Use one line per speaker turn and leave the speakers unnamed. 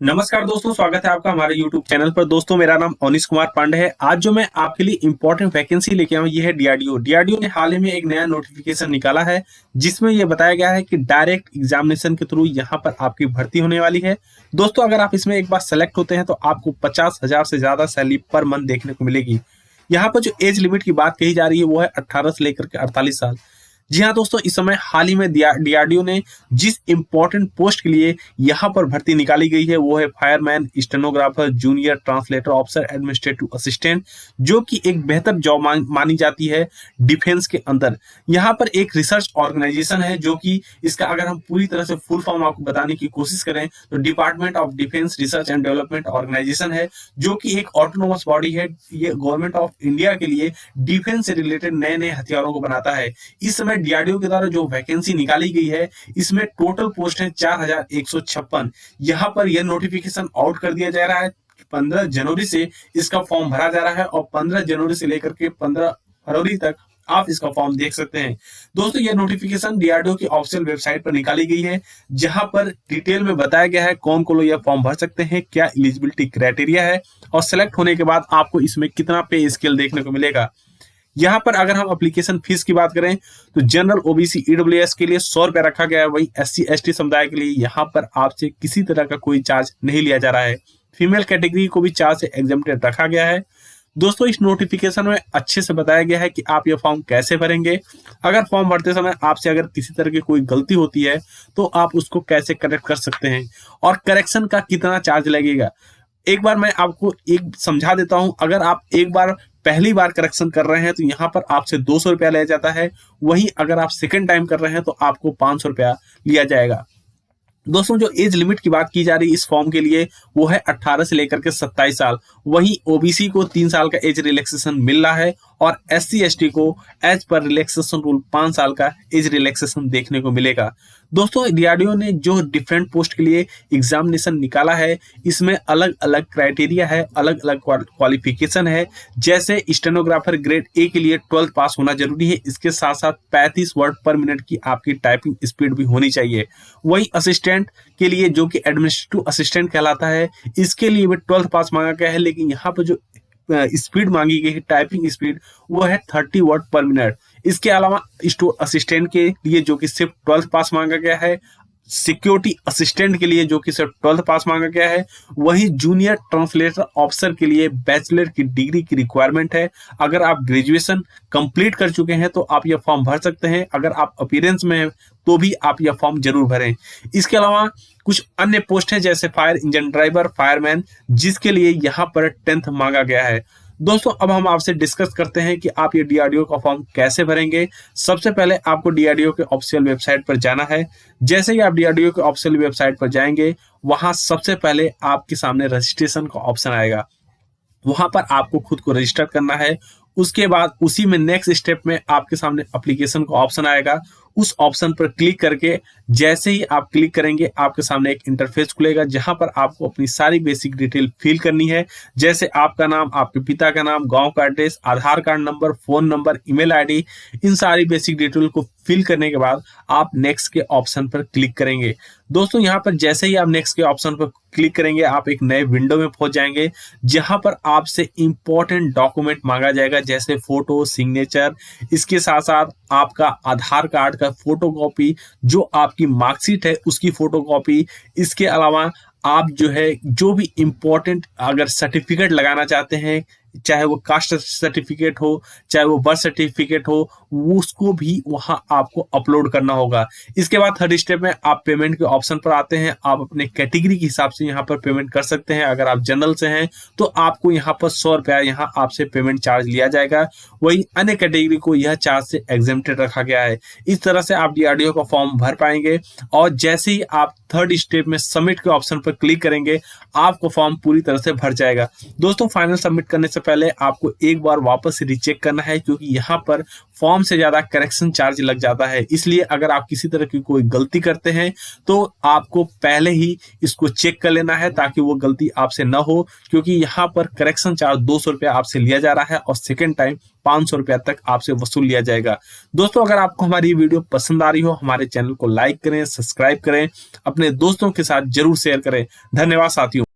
नमस्कार दोस्तों, स्वागत है आपका हमारे YouTube चैनल पर। दोस्तों, मेरा नाम अनिश कुमार पांडे है। आज जो मैं आपके लिए इंपॉर्टेंट वैकेंसी लेके आया हूँ ये है डीआरडीओ। डीआरडीओ ने हाल ही में एक नया नोटिफिकेशन निकाला है जिसमें ये बताया गया है कि डायरेक्ट एग्जामिनेशन के थ्रू यहाँ पर आपकी भर्ती होने वाली है। दोस्तों, अगर आप इसमें एक बार सेलेक्ट होते हैं तो आपको 50,000 से ज्यादा सैलरी पर मंथ देखने को मिलेगी। यहाँ पर जो एज लिमिट की बात कही जा रही है वो है 18 से लेकर के 48 साल। जी हाँ दोस्तों, इस समय हाल ही में डीआरडीओ ने जिस इम्पोर्टेंट पोस्ट के लिए यहाँ पर भर्ती निकाली गई है वो है fireman, stenographer, junior translator officer, administrative assistant, जो कि एक बेहतर जॉब मानी जाती है डिफेंस के अंदर। यहाँ पर एक रिसर्च ऑर्गेनाइजेशन है जो कि इसका अगर हम पूरी तरह से फुल फॉर्म आपको बताने की कोशिश करें तो department of defence research and development organisation है, जो कि एक ऑटोनोमस बॉडी है। ये गवर्नमेंट ऑफ इंडिया के लिए डिफेंस से रिलेटेड नए नए हथियारों को बनाता है। इस समय डीआरडीओ के द्वारा जो वैकेंसी निकाली गई है इसमें टोटल पोस्ट है 4156। यहाँ पर यह नोटिफिकेशन आउट कर दिया जा रहा है। 15 जनवरी से इसका फॉर्म भरा जा रहा है और 15 जनवरी से लेकर के 15 फरवरी तक आप इसका फॉर्म देख सकते हैं। दोस्तों, यह नोटिफिकेशन डीआरडीओ की ऑफिशियल वेबसाइट पर निकाली गई है जहां पर डिटेल में बताया गया है कौन कौन लोग यह फॉर्म भर सकते हैं, क्या एलिजिबिलिटी क्राइटेरिया है और सेलेक्ट होने के बाद आपको इसमें कितना पे स्केल देखने को मिलेगा। यहाँ पर अगर हम एप्लीकेशन फीस की बात करें तो जनरल, ओबीसी, ईडब्ल्यूएस के लिए 100 रुपया रखा गया है। वहीं एससी एसटी समुदाय के लिए यहाँ पर आपसे किसी तरह का कोई चार्ज नहीं लिया जा रहा है। फीमेल कैटेगरी को भी चार्ज से एग्जेम्प्टेड रखा गया है। दोस्तों, इस नोटिफिकेशन में अच्छे से बताया गया है कि आप ये फॉर्म कैसे भरेंगे। अगर फॉर्म भरते समय आपसे अगर किसी तरह की कोई गलती होती है तो आप उसको कैसे करेक्ट कर सकते हैं और करेक्शन का कितना चार्ज लगेगा। एक बार मैं आपको एक समझा देता हूं। अगर आप एक बार पहली बार करेक्शन कर रहे हैं तो यहाँ पर आपसे 200 रुपया लिया जाता है। वहीं अगर आप सेकंड टाइम कर रहे हैं तो आपको 500 रुपया लिया जाएगा। दोस्तों, जो एज लिमिट की बात की जा रही है इस फॉर्म के लिए वो है 18 से लेकर के 27 साल। वहीं ओबीसी को 3 साल का एज रिलैक्सेशन मिल रहा है और एससी एसटी को एज पर रिलैक्सेशन रूल 5 साल का एज रिलैक्सेशन देखने को मिलेगा। दोस्तों, डीआरडीओ ने जो डिफरेंट पोस्ट के लिए एग्जामिनेशन निकाला है इसमें अलग अलग क्राइटेरिया है, अलग अलग क्वालिफिकेशन है। जैसे स्टेनोग्राफर ग्रेड ए के लिए 12th पास होना जरूरी है। इसके साथ साथ 35 वर्ड पर मिनट की आपकी टाइपिंग स्पीड भी होनी चाहिए। वही असिस्टेंट के लिए जो कि एडमिनिस्ट्रेटिव असिस्टेंट कहलाता है, इसके लिए भी 12th पास मांगा गया है। लेकिन यहाँ पर जो स्पीड मांगी गई है, टाइपिंग स्पीड, वो है 30 वर्ड पर मिनट। इसके अलावा स्टोर असिस्टेंट के लिए जो कि सिर्फ 12th पास मांगा गया है, सिक्योरिटी असिस्टेंट के लिए जो कि सिर्फ 12th पास मांगा गया है, वही जूनियर ट्रांसलेटर ऑफिसर के लिए बैचलर की डिग्री की रिक्वायरमेंट है। अगर आप ग्रेजुएशन कंप्लीट कर चुके हैं तो आप यह फॉर्म भर सकते हैं। अगर आप अपीयरेंस में हैं तो भी आप यह फॉर्म जरूर भरें। इसके अलावा कुछ अन्य पोस्ट है जैसे फायर इंजन ड्राइवर, फायरमैन, जिसके लिए यहाँ पर 10th मांगा गया है। दोस्तों, अब हम आपसे डिस्कस करते हैं कि आप ये डीआरडीओ का फॉर्म कैसे भरेंगे। सबसे पहले आपको डीआरडीओ के ऑफिशियल वेबसाइट पर जाना है। जैसे ही आप डीआरडीओ के ऑफिशियल वेबसाइट पर जाएंगे वहां सबसे पहले आपके सामने रजिस्ट्रेशन का ऑप्शन आएगा। वहां पर आपको खुद को रजिस्टर करना है। उसके बाद उसी में नेक्स्ट स्टेप में आपके सामने एप्लीकेशन का ऑप्शन आएगा। उस ऑप्शन पर क्लिक करके जैसे ही आप क्लिक करेंगे आपके सामने एक इंटरफेस खुलेगा जहां पर आपको अपनी सारी बेसिक डिटेल फिल करनी है। जैसे आपका नाम, आपके पिता का नाम, गांव का address, Aadhaar card number, phone number, email ID, इन सारी बेसिक डिटेल को फिल करने के बाद आप नेक्स्ट के ऑप्शन पर क्लिक करेंगे। दोस्तों, यहाँ पर जैसे ही आप नेक्स्ट के ऑप्शन पर क्लिक करेंगे आप एक नए विंडो में पहुंच जाएंगे जहां पर आपसे इंपॉर्टेंट डॉक्यूमेंट मांगा जाएगा जैसे फोटो, सिग्नेचर, इसके साथ साथ आपका आधार कार्ड का फोटोकॉपी, जो आपकी मार्कशीट है उसकी फोटोकॉपी। इसके अलावा आप जो है जो भी इंपॉर्टेंट अगर सर्टिफिकेट लगाना चाहते हैं, चाहे वो कास्ट सर्टिफिकेट हो, चाहे वो बर्थ सर्टिफिकेट हो, वो उसको भी वहां आपको अपलोड करना होगा। इसके बाद थर्ड स्टेप में आप पेमेंट के ऑप्शन पर आते हैं। आप अपने कैटेगरी के हिसाब से यहाँ पर पेमेंट कर सकते हैं। अगर आप जनरल से हैं तो आपको यहाँ पर 100 रुपया यहाँ आपसे पेमेंट चार्ज लिया जाएगा। वही अन्य कैटेगरी को यह चार्ज से एग्जेम्प्टेड रखा गया है। इस तरह से आप डीआरडीओ का फॉर्म भर पाएंगे और जैसे ही आप थर्ड स्टेप में सबमिट के ऑप्शन पर क्लिक करेंगे आपको फॉर्म पूरी तरह से भर जाएगा। दोस्तों, फाइनल सबमिट करने से से पहले आपको एक बार वापस रीचेक करना है, क्योंकि यहाँ पर फॉर्म से ज्यादा करेक्शन चार्ज लग जाता है। इसलिए अगर आप किसी तरह की कोई गलती करते हैं तो आपको पहले ही इसको चेक कर लेना है, ताकि वो गलती आपसे न हो, क्योंकि यहाँ पर करेक्शन चार्ज 200 रुपया आपसे लिया जा रहा है और सेकेंड टाइम 500 रुपया तक आपसे वसूल लिया जाएगा। दोस्तों, अगर आपको हमारी वीडियो पसंद आ रही हो, हमारे चैनल को लाइक करें, सब्सक्राइब करें, अपने दोस्तों के साथ जरूर शेयर करें। धन्यवाद साथियों।